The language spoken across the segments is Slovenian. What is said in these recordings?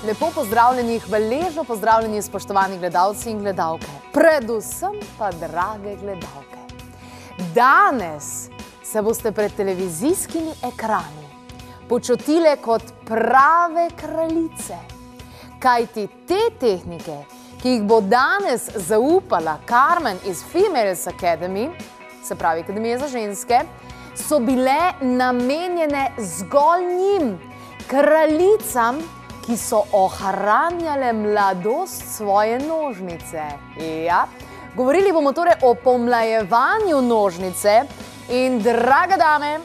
Lepo pozdravljeni, hvaležno pozdravljeni, spoštovani gledalci in gledalke. Predvsem pa drage gledalke. Danes se boste pred televizijskimi ekrani počutile kot prave kraljice. Kajti te tehnike, ki jih bo danes zaupala Carmen iz Females Academy, se pravi Akademije za ženske, so bile namenjene zgolj njim, kraljicam, ki so ohranjale mladost svoje nožnice. Ja, govorili bomo torej o pomlajevanju nožnice in, draga dame,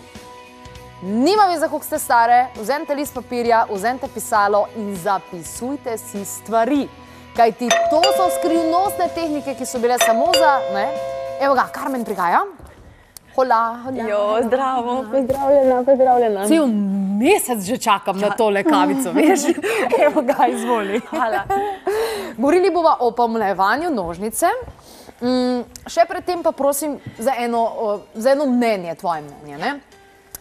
nima veze, koliko ste stare, vzemite list papirja, vzemite pisalo in zapisujte si stvari. Kajti to so skrivnostne tehnike, ki so bile samo za, ne? Evo ga, Carmen prihaja. Hola, hola. Jo, zdravo, pozdravljena, pozdravljena. Cel mesec že čakam na tole kavico, veš? Evo ga, izvoli. Hvala. Govorili bova o pomlajevanju nožnice. Še predtem pa prosim za eno mnenje, tvoje mnenje, ne?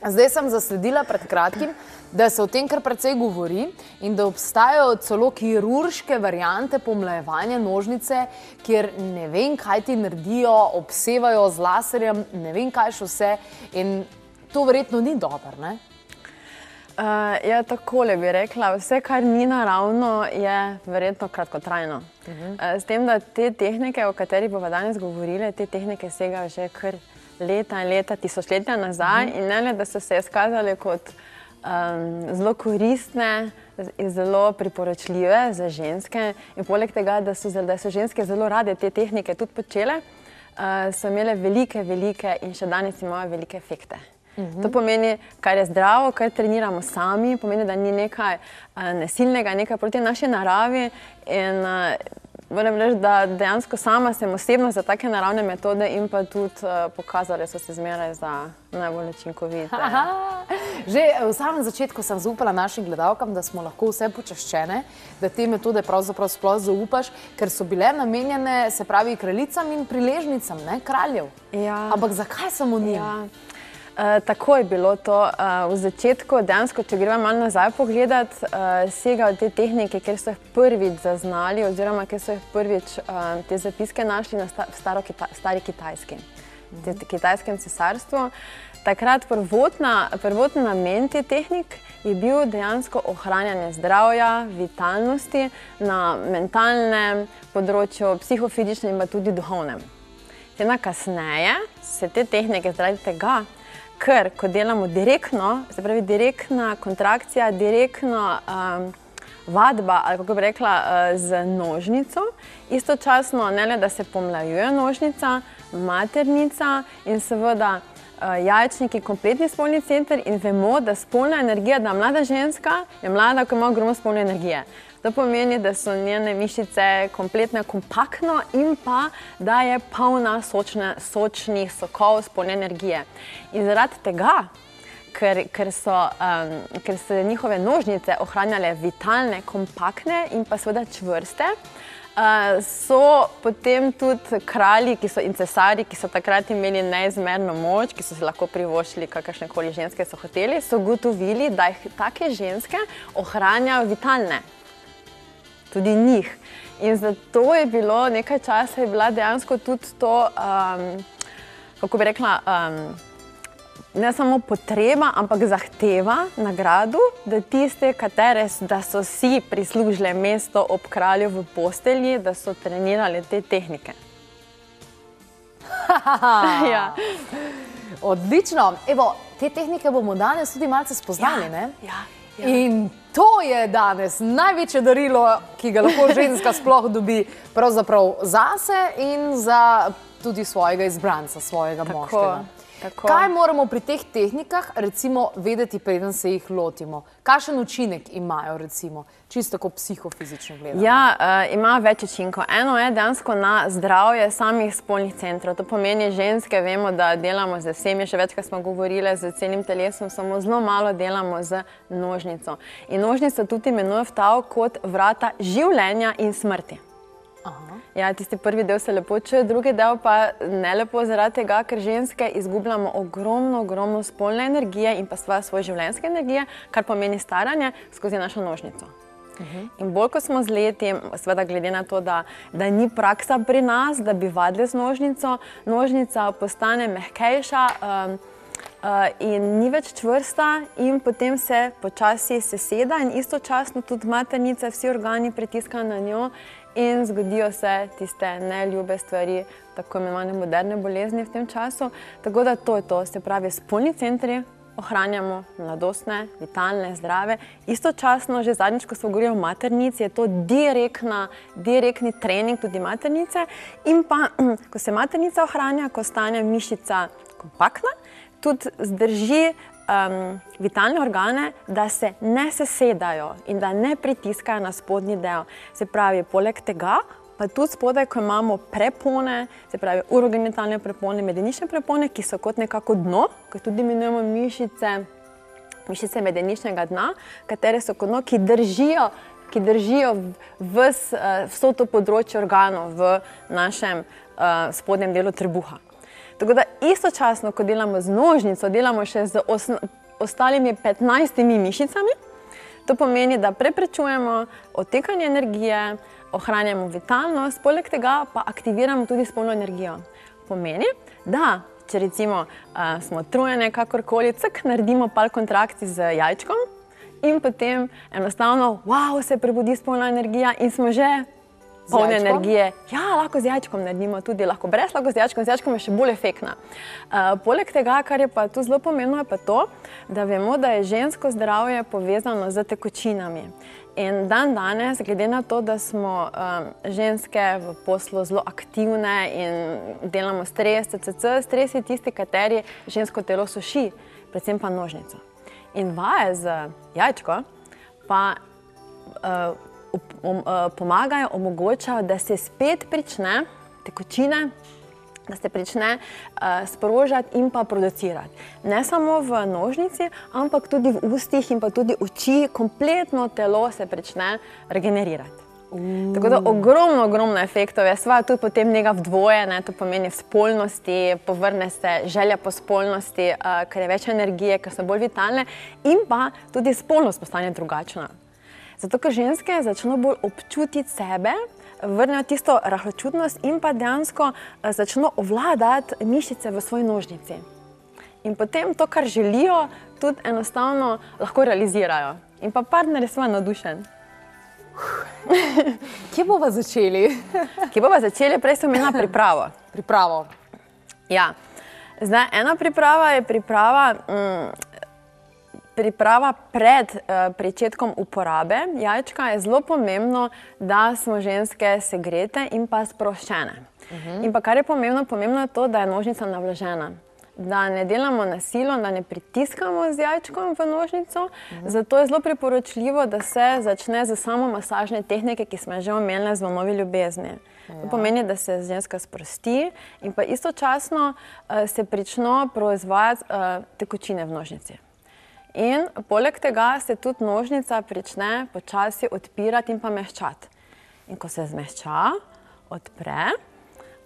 Zdaj sem zasledila pred kratkim, da se o tem kar precej govori in da obstajajo celo kirurške variante pomlajevanja nožnice, kjer ne vem, kaj ti naredijo, obsevajo z laserjem, ne vem, kaj še vse, in to verjetno ni dobro, ne? Ja, takole bi rekla, vse, kar ni naravno, je verjetno kratkotrajno. S tem, da te tehnike, o katerih bova danes govorili, te tehnike segajo že kar leta in leta, tisočletja nazaj in ne le, da so se izkazali kot zelo koristne in zelo priporočljive za ženske in poleg tega, da so ženske zelo rade te tehnike tudi počele, so imele velike in še danes imajo velike efekte. To pomeni, kar je zdravo, kar treniramo sami, pomeni, da ni nekaj nasilnega, nekaj proti naši naravi in moram reči, da dejansko sama sem osebno za take naravne metode in pa tudi pokazali so se zmeraj za najbolj učinkovite. Že v samem začetku sem zaupala našim gledalkam, da smo lahko vse počaščene, da te metode pravzaprav sploh zaupaš, ker so bile namenjene, se pravi, kraljicam in priležnicam, ne, kraljev. Ampak zakaj samo njim? Tako je bilo to. V začetku, dejansko, če greva malo nazaj pogledat, segajo te tehnike, ker so jih prvič zaznali oziroma ker so jih prvič te zapiske našli na stari Kitajski, kitajskem cesarstvu. Takrat prvotni namen te tehnik je bil dejansko ohranjanje zdravja, vitalnosti na mentalnem področju, psihofizičnem in pa tudi duhovnem. Kasneje se te tehnike zaradi tega, ker ko delamo direktno, se pravi direktna kontrakcija, direktna vadba, ali kako bi rekla, z nožnico, istočasno ne le, da se pomlajuje nožnica, maternica in seveda jajčnik in kompletni spolni center in vemo, da spolna energija, da mlada ženska je mlada, ko ima ogromno spolne energije. To pomeni, da so njene mišice kompletno kompaktno in pa, da je polna sočnih sokov spolne energije. In zaradi tega, ker so njihove nožnice ohranjale vitalne, kompaktne in pa seveda čvrste, so potem tudi kralji in cesarji, ki so takrat imeli neizmerno moč, ki so si lahko privoščili kakršnekoli ženske so hoteli, so ugotovili, da jih take ženske ohranjajo vitalne. Tudi njih. In zato je bilo nekaj časa, je bila dejansko tudi to, kako bi rekla, ne samo potreba, ampak zahteva na gradu, da tiste, da so si prislužile mesto ob kralju v postelji, da so trenirali te tehnike. Odlično. Evo, te tehnike bomo danes tudi malce spoznali, ne? In to je danes največje darilo, ki ga lahko ženska sploh dobi pravzaprav zase in za tudi svojega izbranca, svojega moškega. Kaj moramo pri teh tehnikah recimo vedeti, preden se jih lotimo? Kakšen učinek imajo recimo, čisto tako psihofizično gledano? Ja, ima več učinkov. Eno je dejansko na zdravje samih spolnih centrov. To pomeni, ženske vemo, da delamo z vsemi, še večkrat smo govorili, z celim telesom, samo zelo malo delamo z nožnico. In nožnico tudi imenuje vtav kot vrata življenja in smrti. Ja, tisti prvi del se lepo čuje, drugi del pa ne lepo zaradi tega, ker ženske izgubljamo ogromno spolne energije in pa svoje življenjske energije, kar pomeni staranje skozi našo nožnico. In bolj, ko smo z leti, seveda glede na to, da ni praksa pri nas, da bi vadili z nožnico, nožnica postane mehkejša in ni več čvrsta in potem se počasi seseda in istočasno tudi maternica, vsi organi pritiskajo na njo in zgodijo se tiste neljube stvari, tako imenovane moderne bolezni v tem času. Tako da to je to, se pravi, spolni centri ohranjamo mladostne, vitalne, zdrave. Istočasno, že zadnjič, ko smo govorili o maternici, je to direktni trening tudi maternice. In pa, ko se maternica ohranja, ko stane mišica kompaktna, tudi zdrži vitalne organe, da se ne sesedajo in da ne pritiskajo na spodnji del. Se pravi, poleg tega, pa tudi spodaj, ko imamo prepone, se pravi urogenitalne prepone, medenične prepone, ki so kot nekako dno, ko tudi imenujemo mišice medeničnega dna, katere so kot dno, ki držijo vso to področje organov v našem spodnjem delu trebuha. Tako da istočasno, ko delamo z nožnico, delamo še z ostalimi 15 mišicami. To pomeni, da preprečujemo odtekanje energije, ohranjamo vitalnost, poleg tega pa aktiviramo tudi spolno energijo. Pomeni, da če recimo smo utrujene kakorkoli, naredimo par kontrakcij z jajčkom in potem enostavno, se prebudi spolna energija in smo že polne energije. Ja, lahko z jajčkom naredimo tudi, lahko brez, lahko z jajčkom je še bolj efektna. Poleg tega, kar je pa tu zelo pomembno, je pa to, da vemo, da je žensko zdravje povezano z tekočinami. In danes, glede na to, da smo ženske v poslu zelo aktivne in delamo stres, stres je tisti, kateri žensko telo suši, predvsem pa nožnico. In vaje z jajčko pa pomagajo, omogočajo, da se spet prične tekočine, da se prične sprožati in pa producirati. Ne samo v nožnici, ampak tudi v ustih in pa tudi oči, kompletno telo se prične regenerirati. Tako da ogromno efektov je, sva tudi potem njega vdvoje, to pomeni v spolnosti, povrne se želja po spolnosti, ker je več energije, ker so bolj vitalne in pa tudi spolnost postane drugačna. Zato, ker ženske začno bolj občutiti sebe, vrnejo tisto rahločutnost in pa dejansko začno ovladati mišice v svoji nožnici. In potem to, kar želijo, tudi enostavno lahko realizirajo. In pa partner je svoj navdušen. Kje bova začeli? Kje bova začeli? Prej sem imela pripravo. Pripravo. Ja. Zdaj, ena priprava je priprava pred pričetkom uporabe jajčka. Je zelo pomembno, da smo ženske segrete in pa sproščene. In pa kar je pomembno je to, da je nožnica navlažena. Da ne delamo na silo, da ne pritiskamo z jajčkom v nožnico. Zato je zelo priporočljivo, da se začne z samo masažne tehnike, ki smo že omenili, zvonovi ljubezni. To pomeni, da se ženska sprosti in pa istočasno se prične proizvajati tekočine v nožnici. In poleg tega se tudi nožnica prične počasi odpirati in pa mehčati. In ko se zmehča, odpre,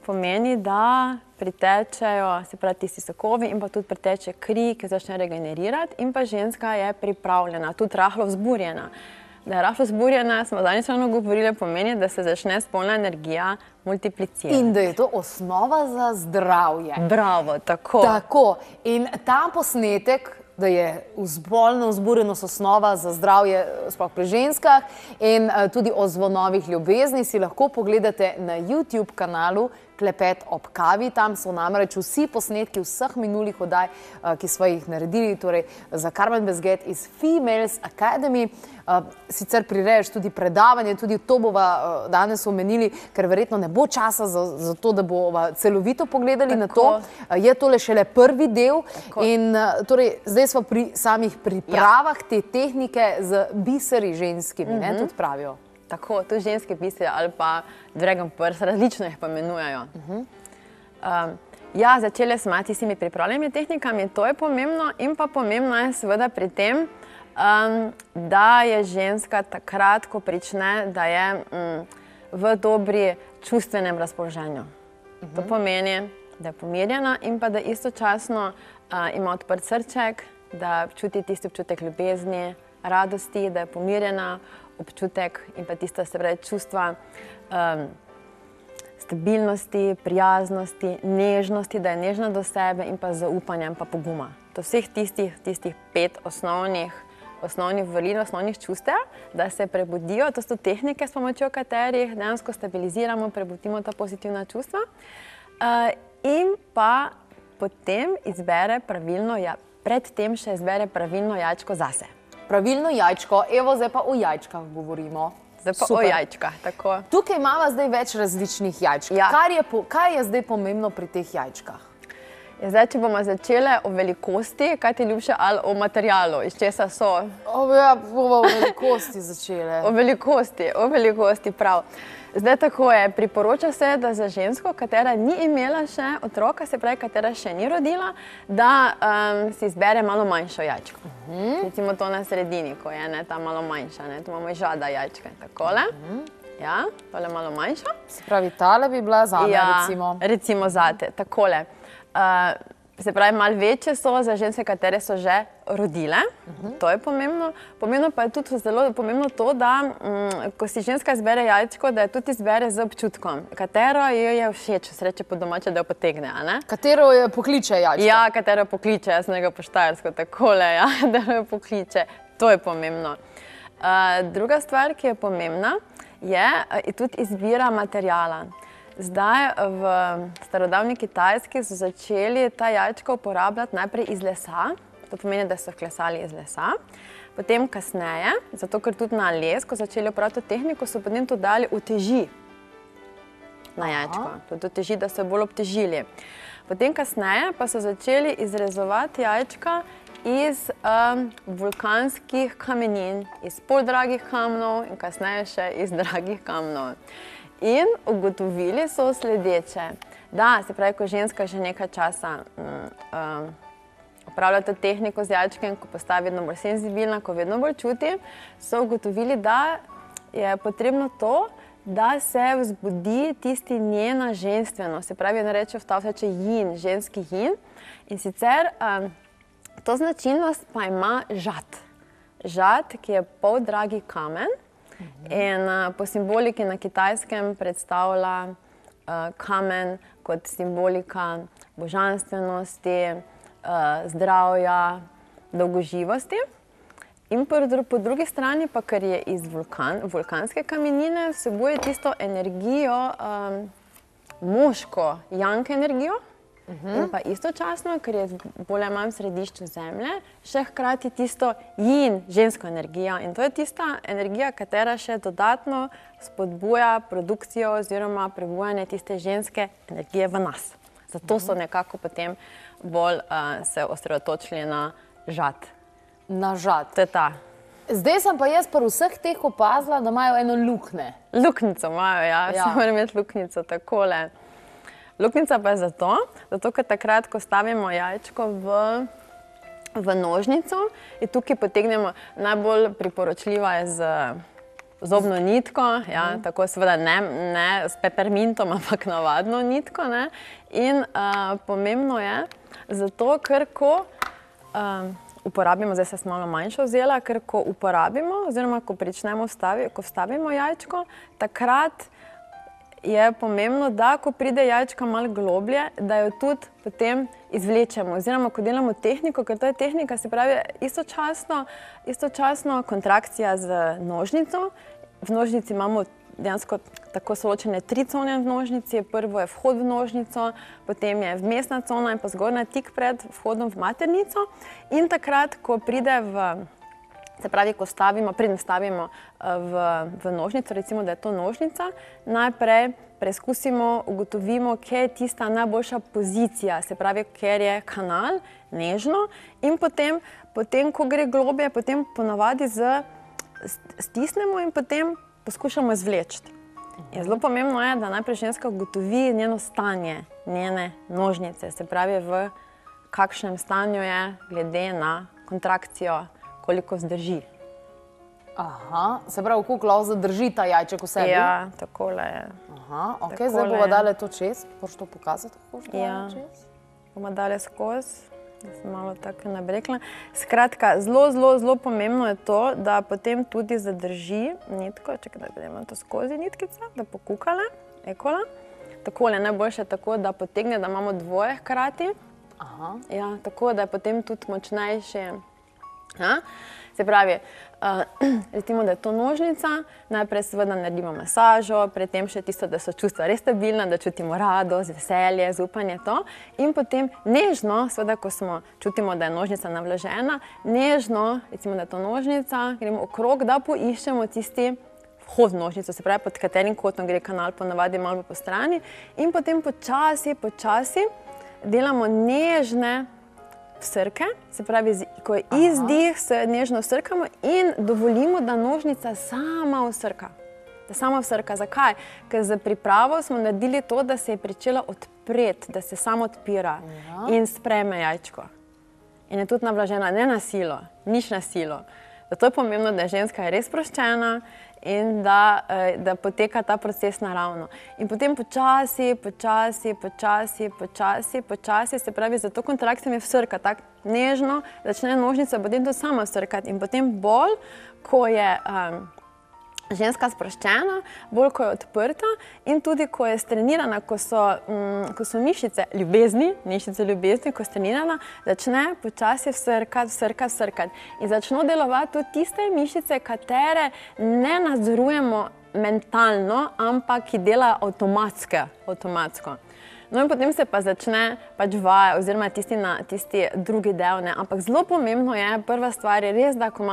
pomeni, da pritečejo, se pravi, tisti sokovi in pa tudi priteče kri, ki začne regenerirati in pa ženska je pripravljena, tudi rahlo vzburjena. Da je rahlo vzburjena, smo zadnjič govorili, pomeni, da se začne spolna energija multiplicirati. In da je to osnova za zdravje. Bravo, tako. Tako. In ta posnetek, da je spolna vzburjenost osnova za zdravje, sploh pri ženskah, in tudi o zvonovih ljubezni si lahko pogledate na YouTube kanalu Klepet ob kavi. Tam so namreč vsi posnetki vseh minulih oddaj, ki smo jih naredili, torej za Karmen Bezget iz Females Academy. Sicer prireješ tudi predavanje, tudi to bova danes omenili, ker verjetno ne bo časa za to, da bova celovito pogledali na to. Je tole šele prvi del in torej zdaj smo pri samih pripravah te tehnike z biseri ženskimi, tudi pravijo. Tako, tudi ženske biseri ali pa dragon purse, različno jih pomenujejo. Ja, začeli smo s tistimi pripravljenimi tehnikami, to je pomembno in pa pomembno je seveda pri tem, da je ženska takrat, ko prične, da je v dobri čustvenem razpoloženju. To pomeni, da je pomirjena in pa da istočasno ima odprt srček, da čuti tisti občutek ljubezni, radosti, da je pomirjena, občutek in pa tista, se pravi, čustva stabilnosti, prijaznosti, nežnosti, da je nežna do sebe in pa zaupanja in pa poguma. To vseh tistih 5 osnovnih vrlin, osnovnih čustev, da se prebudijo. To so tehnike, s pomočjo katerih dejansko stabiliziramo, prebudimo ta pozitivna čustva. In pa potem izbere pravilno, predtem še izbere pravilno jajčko zase. Pravilno jajčko, evo, zdaj pa o jajčkah govorimo. Zdaj pa o jajčkah, tako. Tukaj imamo zdaj več različnih jajčk. Kaj je zdaj pomembno pri teh jajčkah? Zdaj, če bomo začele o velikosti, kaj ti ljubše, ali o materialu, iz česa so? Bomo o velikosti začele. O velikosti, prav. Zdaj tako je, priporoča se, da za žensko, katera ni imela še otroka, se pravi, katera še ni rodila, da si izbere malo manjšo jajčko. Recimo to na sredini, ko je ta malo manjša, tu imamo žada jajčka, takole. Ja, tole malo manjša. Se pravi, tale bi bila zame, recimo. Ja, recimo zate, takole. Se pravi, malo večje so za ženske, katere so že rodile, to je pomembno. Pomembno pa je tudi zelo pomembno to, da ko si ženska izbere jajčko, da jo tudi izbere z občutkom, katero jo je všeč, sreče po domače, da jo potegne, a ne? Katero jo pokliče jajčko? Ja, katero jo pokliče, jaz sem ga po štajersko, takole, ja, da jo pokliče, to je pomembno. Druga stvar, ki je pomembna, je tudi izbira materijala. Zdaj v starodavni Kitajski so začeli ta jajčka uporabljati najprej iz lesa, to pomeni, da so klesali iz lesa, potem kasneje, zato ker tudi na les, ko začeli uporabljati to tehniko, so potem to dali uteži na jajčko, tudi uteži, da so bolj obtežili. Potem kasneje pa so začeli izrezovati jajčka iz vulkanskih kamenin, iz poldragih kamnov in kasneje še iz dragih kamnov. In ugotovili so sledeče, da se pravi, ko ženska že nekaj časa upravlja to tehniko z jajčkem, ko postaja vedno bolj senzibilna, ko vedno bolj čuti, so ugotovili, da je potrebno to, da se vzbudi tisti njena ženstvenost. Se pravi, ena reče v tavseče yin, ženski yin. In sicer to značilnost pa ima žad. Žad, ki je poldragi kamen. In po simboliki na Kitajskem predstavlja kamen kot simbolika božanstvenosti, zdravja, dolgoživosti. In po drugi strani pa, ker je iz vulkanske kamenine, vsebuje tisto energijo, moško, yang energijo. In pa istočasno, ker je bolj manj v središču zemlje, še hkrati tisto yin, žensko energijo. In to je tista energija, katera še dodatno spodbuja produkcijo oziroma prebujanje tiste ženske energije v nas. Zato so nekako potem bolj se osredotočili na žad. Na žad. To je ta. Zdaj sem pa jaz pri vseh teh opazila, da imajo eno luknje. Luknjico imajo, ja. Vsi morajo imeti luknjico, takole. Luknjica pa je zato, ker takrat, ko stavimo jajčko v nožnico, in tukaj potegnemo, najbolj priporočljiva je z zobno nitko, tako seveda ne s pepermintom, ampak navadno nitko. In pomembno je, zato ker ko uporabimo, zdaj sem malo manjšo vzela, ker ko uporabimo, oziroma ko pričnemo ko vstavimo jajčko, takrat je pomembno, da ko pride jajčka malo globlje, da jo tudi potem izvlečemo. Oziroma, ko delamo tehniko, ker to je tehnika, se pravi istočasno kontrakcija z nožnico. V nožnici imamo dejansko tako soločene 3 cone v nožnici. Prvo je vhod v nožnico, potem je vmesna cona in pa zgornja tik pred vhodom v maternico. In takrat, ko pride se pravi, ko preden stavimo v nožnico, recimo, da je to nožnica, najprej preizkusimo, ugotovimo, kje je tista najboljša pozicija, se pravi, kjer je kanal, nežno, in potem, ko gre globje, potem ponavadi stisnemo in potem poskušamo izvleči. In zelo pomembno je, da najprej ženska ugotovi njeno stanje, njene nožnice, se pravi, v kakšnem stanju je glede na kontrakcijo, koliko zdrži. Aha, se pravi, koliko lahko zadrži ta jajček v sebi? Ja, takole je. Aha, ok, zdaj bomo dali to čez. Boš to pokazati, kako boš to dali čez? Bomo dali skozi. Sem malo tako nabrekla. Skratka, zelo pomembno je to, da potem tudi zadrži nitko, čekaj, da gremo to skozi nitkico, da pokukale, ekola. Takole, najboljše tako, da potegne, da imamo dvoje hkrati. Aha. Ja, tako, da je potem tudi močnejše. Se pravi, recimo, da je to nožnica, najprej seveda naredimo masažo, predtem še tisto, da so čustva res stabilna, da čutimo radost, veselje, zaupanje, to. In potem nežno, seveda, ko čutimo, da je nožnica navlažena, nežno, recimo, da je to nožnica, gremo okrog, da poiščemo tisti vhod v nožnico, se pravi, pod katerim kotom gre kanal, ponavadi malo po strani. In potem počasi delamo nežne vsrke, se pravi, ko je izdih, se nežno vsrkamo in dovolimo, da nožnica sama vsrka. Da sama vsrka. Zakaj? Ker za pripravo smo naredili to, da se je pričela odpreti, da se samo odpira in sprejme jajčko. In je tudi navlažena, ne na silo, nič na silo. Zato je pomembno, da je ženska res sproščena in da poteka ta proces naravno. In potem počasi, se pravi, za to kontrakcijo je vsrka, tako nežno, začne nožnica potem to sama vsrkati. In potem bolj, ko je ženska sproščena, bolj, ko je odprta in tudi, ko je strenirana, ko so mišice ljubezni, ko je strenirana, začne počasi vsrkati. In začno delovati tudi tiste mišice, katere ne nadzorujemo mentalno, ampak ki delajo avtomatsko. No in potem se pa začne vaja oziroma tisti drugi del, ne. Ampak zelo pomembno je, prva stvar je res, da ko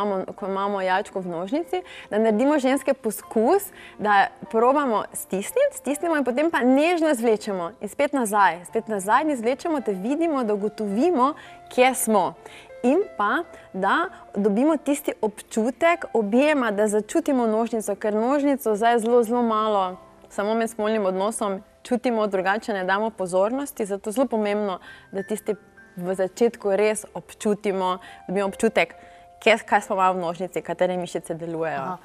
imamo jajčko v nožnici, da naredimo ženske poskus, da probamo stisnimo in potem pa nežno izvlečemo in spet nazaj in izvlečemo, da vidimo, da ugotovimo, kje smo. In pa, da dobimo tisti občutek objema, da začutimo nožnico, ker nožnico zdaj zelo malo, samo med spolnim odnosom, čutimo drugače, ne damo pozornosti, zato je zelo pomembno, da tisti v začetku res občutimo, dobimo občutek, kaj smo imeli v nožnici, katere mišice delujejo.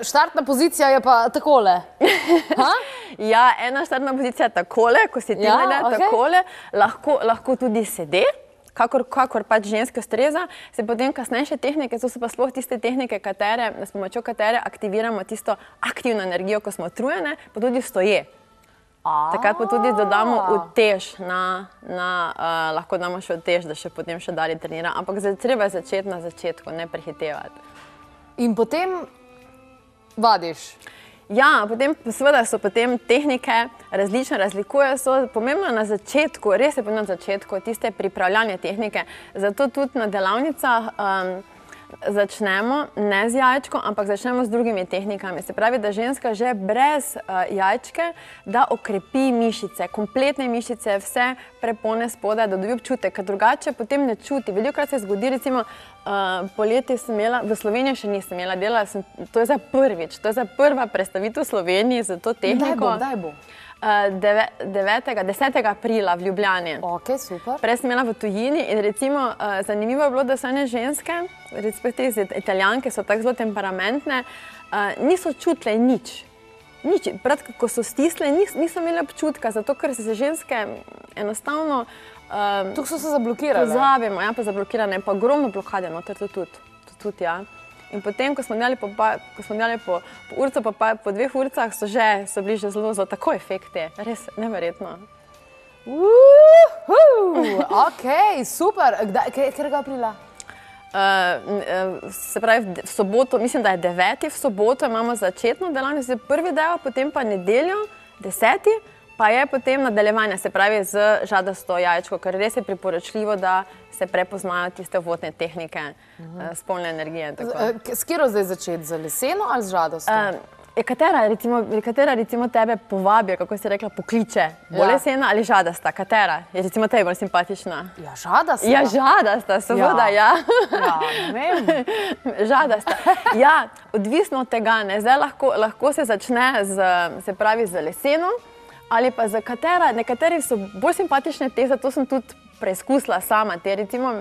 Štartna pozicija je pa takole. Ja, ena štartna pozicija je takole, ko si ti takole, lahko tudi sede, kakor pač ženske ustreza, se potem kasnejše tehnike, to so pa sploh tiste tehnike, s pomočjo katere aktiviramo tisto aktivno energijo, ko smo utrujene, pa tudi stoje. Takrat pa tudi dodamo utež, lahko damo še utež, da še potem še dalje trenira, ampak treba začeti na začetku, ne prehitevati. In potem vadiš? Ja, seveda so potem tehnike različne, razlikujejo se, pomembno na začetku, res je pomembno na začetku, tiste pripravljanje tehnike, zato tudi na delavnicah začnemo ne z jajčko, ampak začnemo z drugimi tehnikami. Se pravi, da ženska že brez jajčke, da okrepi mišice, kompletne mišice, vse prepone spodaj, da dobi občutek, ker drugače potem ne čuti. Velikokrat se zgodi, recimo, poleti sem imela, v Sloveniji še nisem imela, delala sem, to je za prvič, to je za prva predstavitev v Sloveniji za to tehniko. Kdaj bo? 10. aprila v Ljubljani. Ok, super. Prej sem imela v tujini in recimo zanimivo je bilo, da so ene ženske, recimo te Italijanke so tako zelo temperamentne, niso čutile nič. Ko so stisle, niso imele občutka, zato ker se ženske enostavno tukaj so se zablokirale. Pozabimo, ja, pa zablokirane, pa ogromno blokade noter, to tudi, ja. In potem, ko smo delali po urco, pa po 2 urcah, so bili že zelo tako efekti. Res neverjetno. Ok, super. Katerega aprila? Se pravi, v soboto, mislim, da je 9. v soboto, imamo začetno delavnico, prvi del, potem pa nedeljo, 10. pa je potem nadaljevanje, se pravi z žadasto jajčko, ker res je priporočljivo, da se prepoznajo tiste uvodne tehnike spolne energije. S katero zdaj začeti? Z leseno ali z žadosto? Katera recimo tebe povabi, kako si rekla, pokliče? Bolj lesena ali žadasta? Katera je recimo tebi bolj simpatična? Ja, žadasta. Ja, žadasta, seveda, ja. Ja, ne vem. Žadasta. Ja, odvisno od tega, ne. Zdaj lahko se začne z leseno ali pa za nekateri so bolj simpatične te, zato sem tudi preizkusila sama te. Recimo,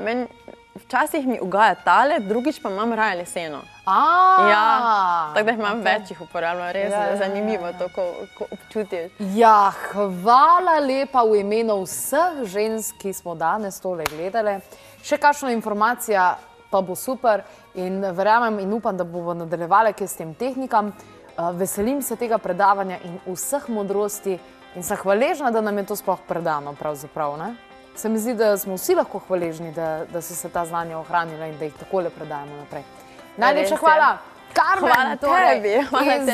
včasih mi ugaja tale, drugič pa imam raje leseno. Tako da jih imam več, jih uporabljam, res zanimivo to, ko občutiš. Ja, hvala lepa v imenu vseh žensk, ki smo danes tole gledali. Še kakšna informacija pa bo super in verjamem in upam, da bomo nadaljevali kaj s tem tehnikam. Veselim se tega predavanja in vseh modrosti in sem hvaležna, da nam je to sploh predano pravzaprav, ne? Se mi zdi, da smo vsi lahko hvaležni, da so se ta znanja ohranila in da jih takole predajamo naprej. Najlepša hvala, Karmen, iz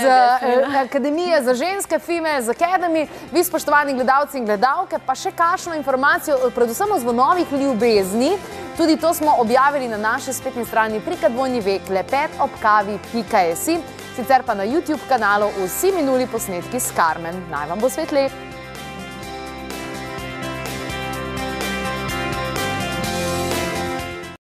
Akademije za ženske, Females Academy. Vi, spoštovani gledalci in gledalke, pa še kakšno informacijo, predvsem o zvonovih ljubezni. Tudi to smo objavili na naši spletni strani prika2klepetobkavi.si, sicer pa na YouTube kanalu vsi minuli posnetki s Karmen. Naj vam bo svet lep!